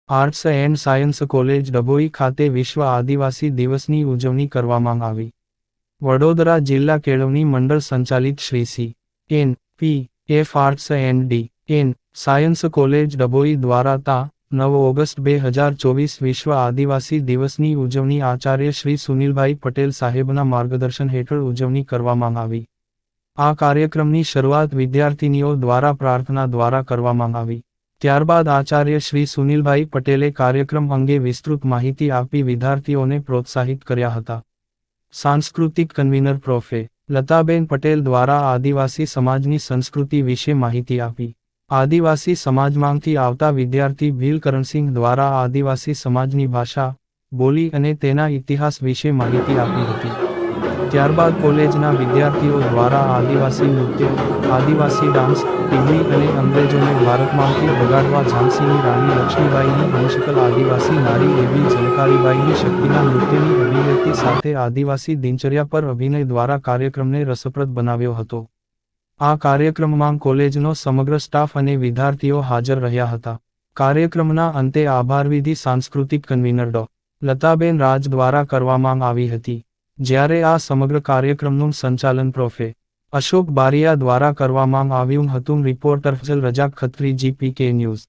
Arts and science college Dabhoi ખાતે વિશ્વ આદિવાસી દિવસની ઉજવણી કરવામાં આવી. વડોદરા જિલ્લા કેળવણી મંડળ સંચાલિત Shri C. N. P. F arts and D. N. Science college Dabhoi દ્વારા તા. 9 ઓગસ્ટ 2024 વિશ્વ આદિવાસી દિવસની ઉજવણી આચાર્ય શ્રી સુનિલભાઈ પટેલ સાહેબના માર્ગદર્શન હેઠળ ઉજવણી કરવામાં આવી. આ કાર્યક્રમની શરૂઆત વિદ્યાર્થીનીઓ દ્વારા પ્રાર્થના દ્વારા કરવામાં આવી. ત્યારબાદ આચાર્ય શ્રી સુનિલભાઈ પટેલે કાર્યક્રમ અંગે વિસ્તૃત માહિતી આપી વિદ્યાર્થીઓને પ્રોત્સાહિત કર્યા હતા. સાંસ્કૃતિક કન્વીનર પ્રોફે. લતાબેન પટેલ દ્વારા આદિવાસી સમાજની સંસ્કૃતિ વિશે માહિતી આપી. આદિવાસી સમાજમાંથી આવતા વિદ્યાર્થી ભીલ કરણસિંહ દ્વારા આદિવાસી સમાજની ભાષા, બોલી અને તેના ઇતિહાસ વિશે માહિતી આપી હતી. ત્યારબાદ કોલેજના વિદ્યાર્થીઓ દ્વારા આદિવાસી નૃત્ય, આદિવાસી ડાન્સ, ટીવી અને અંગ્રેજોને ભારતમાંથી ભગાડવા ઝાંસીની રાણી લક્ષ્મીબાઈની અંશકલ આદિવાસી નારી એવી ઝલકારીબાઈની શક્તિના નૃત્યની અભિવ્યક્તિ સાથે આદિવાસી દિનચર્યા પર અભિનય દ્વારા કાર્યક્રમને રસપ્રદ બનાવ્યો હતો. આ કાર્યક્રમમાં કોલેજનો સમગ્ર સ્ટાફ અને વિદ્યાર્થીઓ હાજર રહ્યા હતા. કાર્યક્રમના અંતે આભારવિધિ સાંસ્કૃતિક કન્વીનર ડો. લતાબેન રાજ દ્વારા કરવામાં આવી હતી. જ્યારે આ સમગ્ર કાર્યક્રમનું સંચાલન પ્રોફે. અશોક બારિયા દ્વારા કરવામાં આવ્યું હતું. Reporter Fazal Razak Khatri, GPK news.